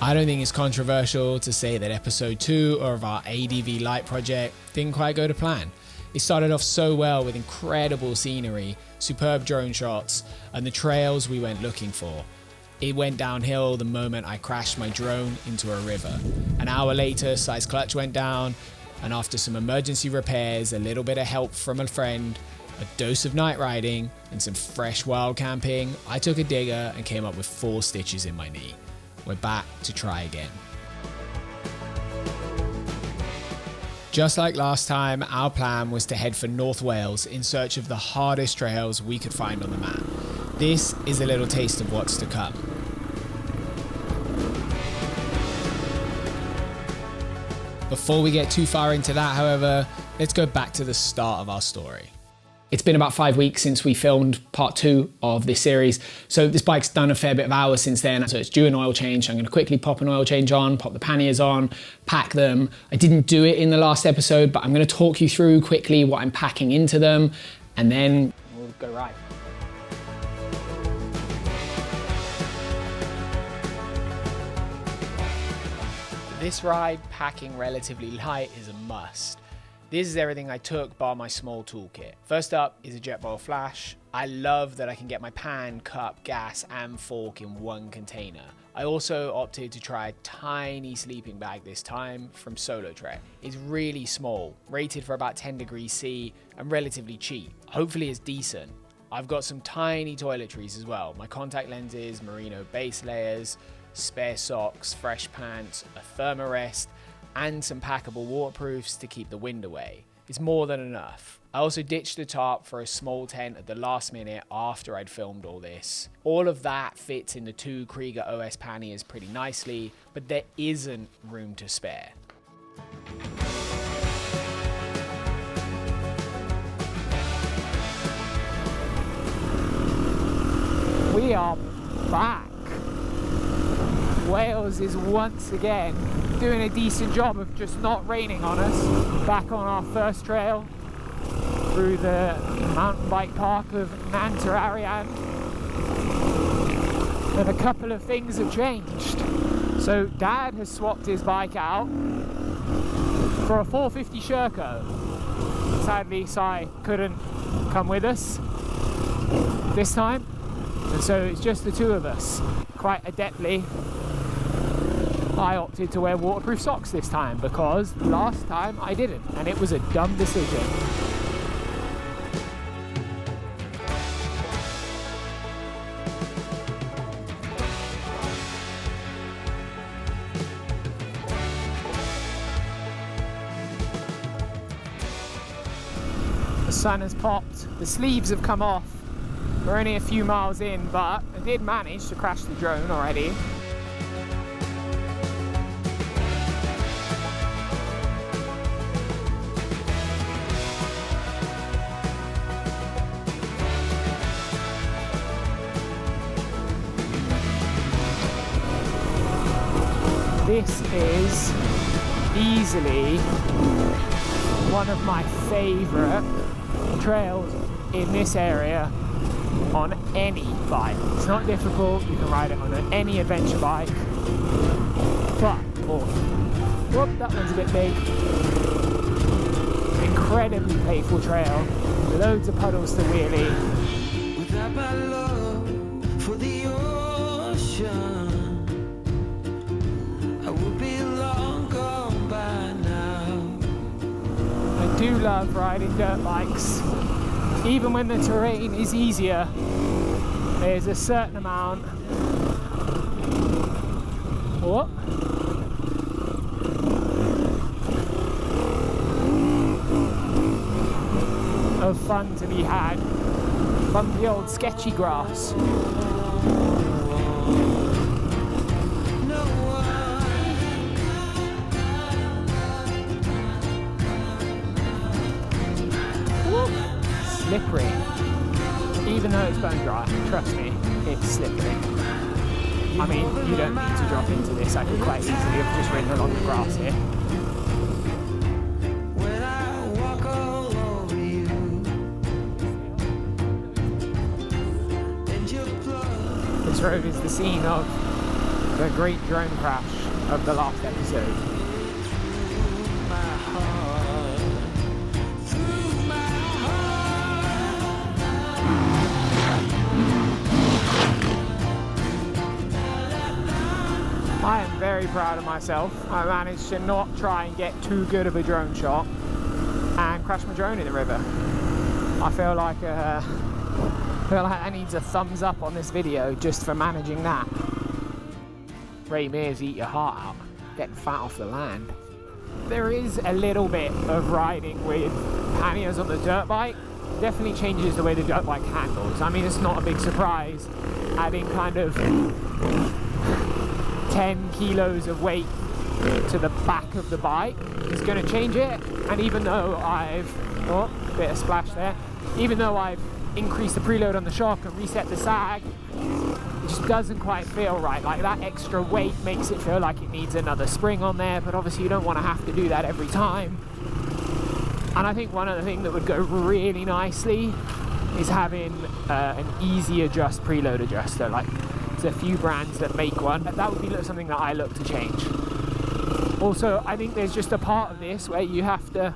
I don't think it's controversial to say that episode 2 of our ADV Light project didn't quite go to plan. It started off so well with incredible scenery, superb drone shots, and the trails we went looking for. It went downhill the moment I crashed my drone into a river. An hour later, side's clutch went down, and after some emergency repairs, a little bit of help from a friend, a dose of night riding, and some fresh wild camping, I took a digger and came up with 4 stitches in my knee. We're back to try again. Just like last time, our plan was to head for North Wales in search of the hardest trails we could find on the map. This is a little taste of what's to come. Before we get too far into that, however, let's go back to the start of our story. It's been about 5 weeks since we filmed part 2 of this series, so this bike's done a fair bit of hours since then, so it's due an oil change. I'm going to quickly pop an oil change on, pop the panniers on, pack them. I didn't do it in the last episode, but I'm going to talk you through quickly what I'm packing into them, and then we'll go ride. This ride, packing relatively light is a must. This is everything I took bar my small toolkit. First up is a Jetboil flash. I love that I can get my pan, cup, gas and fork in one container. I also opted to try a tiny sleeping bag this time from Solo Trek. It's really small, rated for about 10 degrees C and relatively cheap. Hopefully it's decent. I've got some tiny toiletries as well. My contact lenses, merino base layers, spare socks, fresh pants, a thermarest, and some packable waterproofs to keep the wind away. It's more than enough. I also ditched the tarp for a small tent at the last minute after I'd filmed all this. All of that fits in the 2 Krieger OS panniers pretty nicely, but there isn't room to spare. We are back. Wales is once again doing a decent job of just not raining on us. Back on our first trail through the mountain bike park of Nanterarian, and a couple of things have changed. So Dad has swapped his bike out for a 450 Sherco. Sadly, Sai couldn't come with us this time, and so it's just the 2 of us. Quite adeptly, I opted to wear waterproof socks this time because last time I didn't, and it was a dumb decision. The sun has popped, the sleeves have come off. We're only a few miles in, but I did manage to crash the drone already. This is easily one of my favourite trails in this area on any bike. It's not difficult, you can ride it on any adventure bike, but, whoop, that one's a bit big. Incredibly playful trail, loads of puddles to wheelie. Without my love for the ocean, I do love riding dirt bikes. Even when the terrain is easier, there's a certain amount of fun to be had. Bumpy old sketchy grass. Slippery. Even though it's bone dry, trust me, it's slippery. I mean, you don't need to drop into this. I could quite easily have just ridden along the grass here. This road is the scene of the great drone crash of the last episode. I am very proud of myself. I managed to not try and get too good of a drone shot and crash my drone in the river. I feel like that needs a thumbs up on this video just for managing that. Ray Mears, eat your heart out, getting fat off the land. There is a little bit of riding with panniers on the dirt bike. Definitely changes the way the dirt bike handles. I mean, it's not a big surprise. Adding kind of 10 kilos of weight to the back of the bike is going to change it. And even though bit of splash there. Even though I've increased the preload on the shock and reset the sag, it just doesn't quite feel right. Like, that extra weight makes it feel like it needs another spring on there, but obviously you don't want to have to do that every time. And I think one other thing that would go really nicely is having an easy adjust preload adjuster. Like, there's a few brands that make one. That would be something that I look to change. Also, I think there's just a part of this where you have to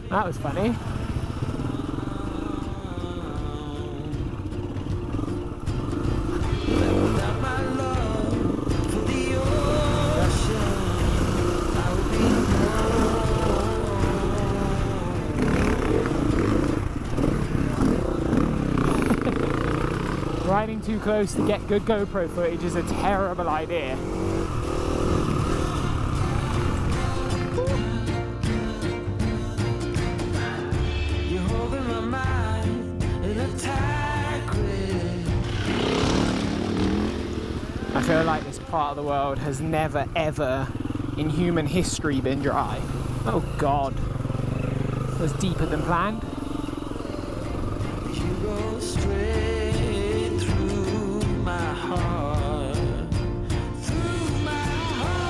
that was funny. Riding too close to get good GoPro footage is a terrible idea. I feel like this part of the world has never ever in human history been dry. Oh God, it was deeper than planned. You go straight through my heart, through my heart.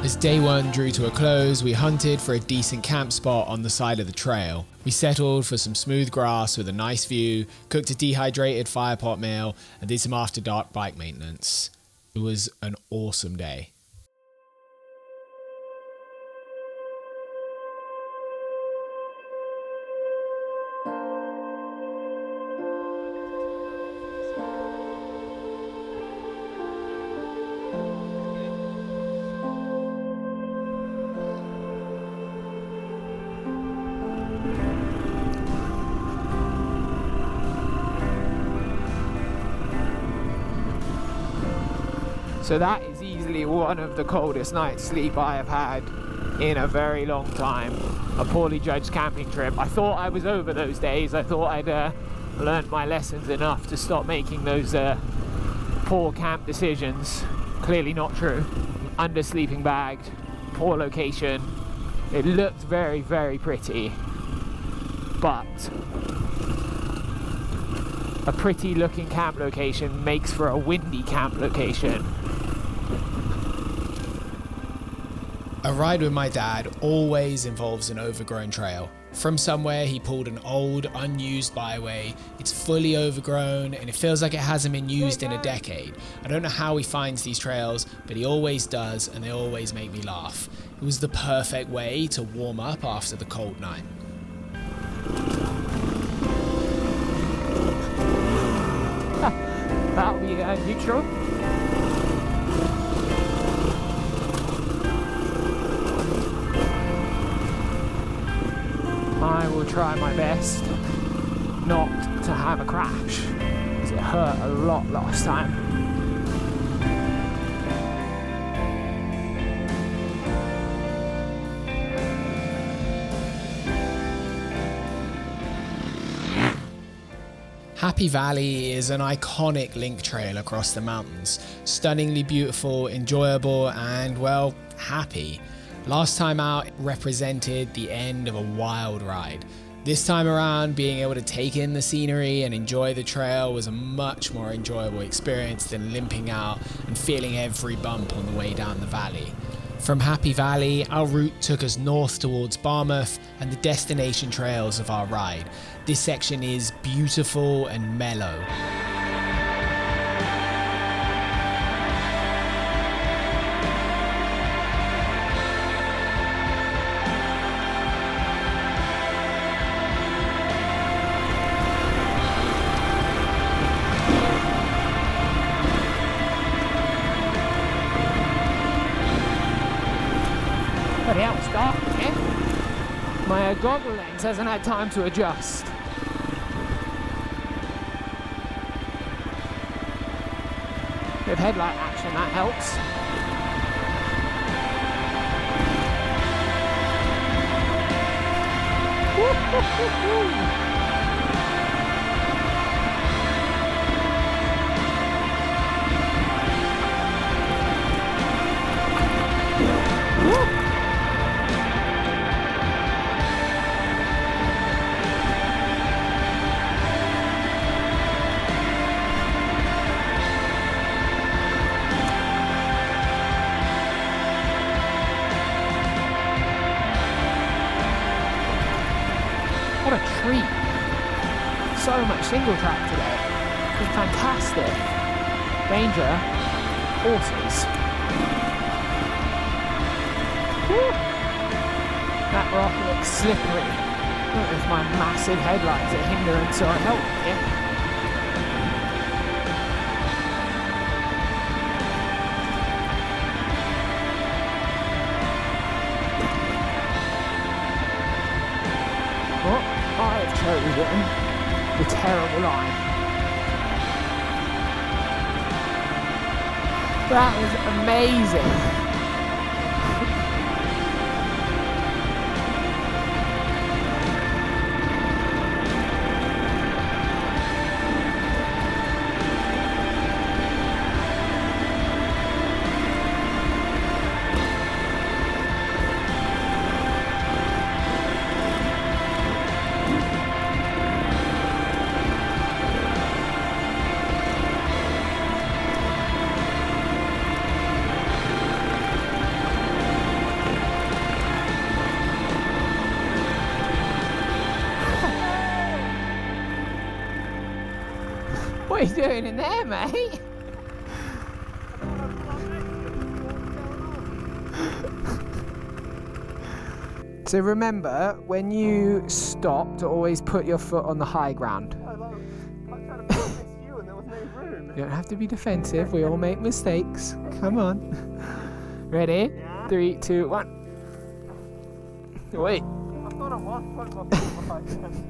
As day one drew to a close, we hunted for a decent camp spot on the side of the trail. We settled for some smooth grass with a nice view, cooked a dehydrated firepot meal, and did some after dark bike maintenance. It was an awesome day. So that is easily one of the coldest nights sleep I have had in a very long time. A poorly judged camping trip. I thought I was over those days. I thought I'd learnt my lessons enough to stop making those poor camp decisions. Clearly not true. Undersleeping bagged, poor location. It looked very, very pretty, but a pretty looking camp location makes for a windy camp location. A ride with my dad always involves an overgrown trail. From somewhere he pulled an old, unused byway. It's fully overgrown and it feels like it hasn't been used in a decade. I don't know how he finds these trails, but he always does, and they always make me laugh. It was the perfect way to warm up after the cold night. That'll be neutral. I will try my best not to have a crash, because it hurt a lot last time. Happy Valley is an iconic link trail across the mountains. Stunningly beautiful, enjoyable, and, well, happy. Last time out, it represented the end of a wild ride. This time around, being able to take in the scenery and enjoy the trail was a much more enjoyable experience than limping out and feeling every bump on the way down the valley. From Happy Valley, our route took us north towards Barmouth and the destination trails of our ride. This section is beautiful and mellow. But yeah, it's dark here. My goggle lens hasn't had time to adjust. With headlight action, that helps. What a treat. So much single track today. It's been fantastic. Danger. Horses. Woo. That rock looks slippery. Look, there's my massive headlights at hindrance or help here. I have chosen the terrible line. That is amazing. What are you doing in there, mate? So remember, when you stop, to always put your foot on the high ground. I tried to miss you and there was no room. You don't have to be defensive, we all make mistakes. Come on. Ready? Yeah. 3, 2, 1. Wait. I thought I was putting my foot behind the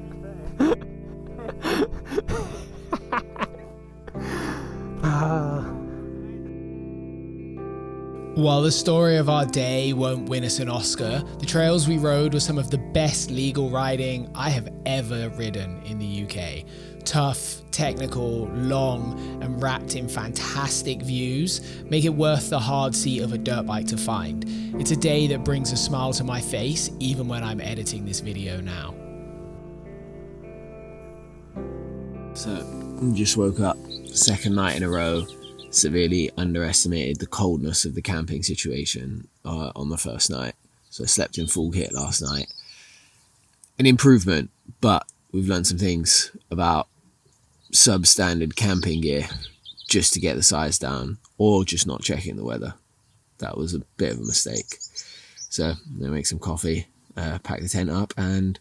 While the story of our day won't win us an Oscar, the trails we rode were some of the best legal riding I have ever ridden in the UK. Tough, technical, long, and wrapped in fantastic views make it worth the hard seat of a dirt bike to find. It's a day that brings a smile to my face even when I'm editing this video now. So, just woke up, second night in a row, severely underestimated the coldness of the camping situation on the first night. So I slept in full kit last night. An improvement, but we've learned some things about substandard camping gear just to get the size down, or just not checking the weather. That was a bit of a mistake. So I'm going to make some coffee, pack the tent up and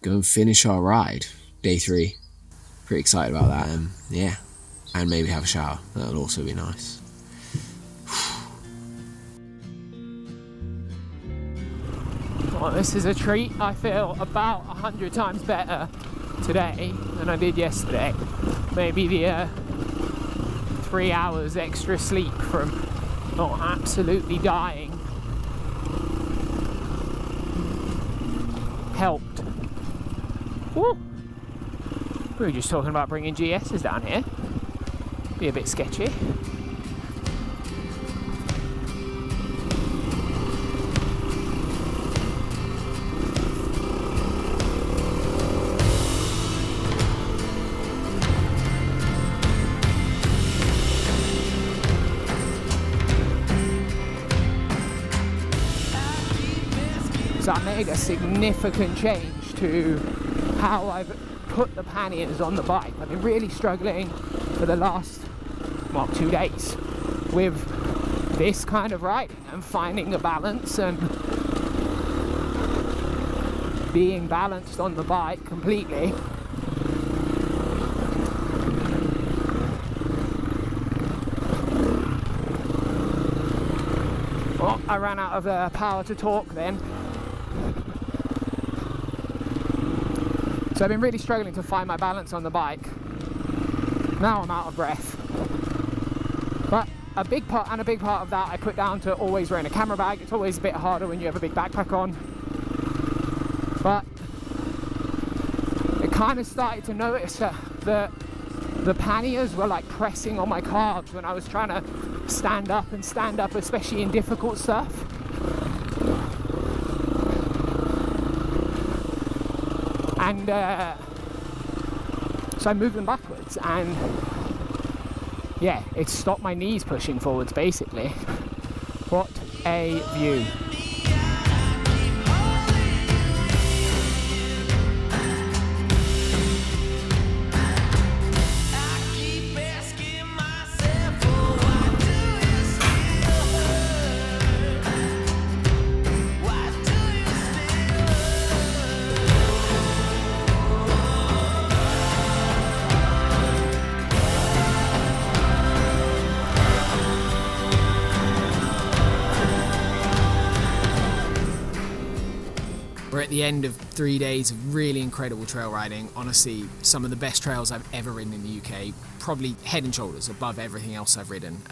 go and finish our ride. Day 3. Pretty excited about that. Yeah. And maybe have a shower. That'll also be nice. Well, this is a treat. I feel about 100 times better today than I did yesterday. Maybe the 3 hours extra sleep from not absolutely dying helped. Woo! We were just talking about bringing GSs down here. Be a bit sketchy. So I made a significant change to how I've put the panniers on the bike. I've been really struggling for the last, 2 days with this kind of riding and finding a balance and being balanced on the bike completely. Oh, I ran out of power to talk then. So I've been really struggling to find my balance on the bike. Now I'm out of breath. But a big part of that I put down to always wearing a camera bag. It's always a bit harder when you have a big backpack on. But I kind of started to notice that the panniers were like pressing on my calves when I was trying to stand up, especially in difficult stuff. And so I moved them backwards, and yeah, it stopped my knees pushing forwards basically. What a view. We're at the end of 3 days of really incredible trail riding. Honestly, some of the best trails I've ever ridden in the UK. Probably head and shoulders above everything else I've ridden.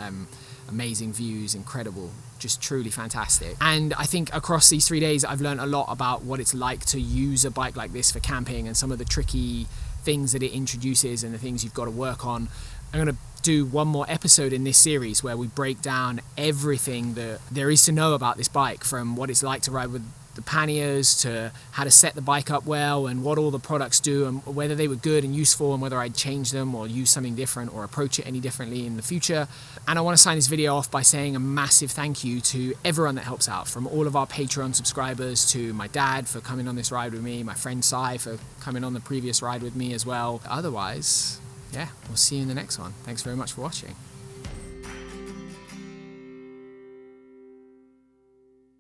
Amazing views, incredible, just truly fantastic. And I think across these 3 days, I've learned a lot about what it's like to use a bike like this for camping and some of the tricky things that it introduces and the things you've got to work on. I'm going to do one more episode in this series where we break down everything that there is to know about this bike, from what it's like to ride with the panniers to how to set the bike up well and what all the products do and whether they were good and useful and whether I'd change them or use something different or approach it any differently in the future. And I want to sign this video off by saying a massive thank you to everyone that helps out, from all of our Patreon subscribers to my dad for coming on this ride with me, my friend Sai for coming on the previous ride with me as well. Otherwise, yeah, we'll see you in the next one. Thanks very much for watching.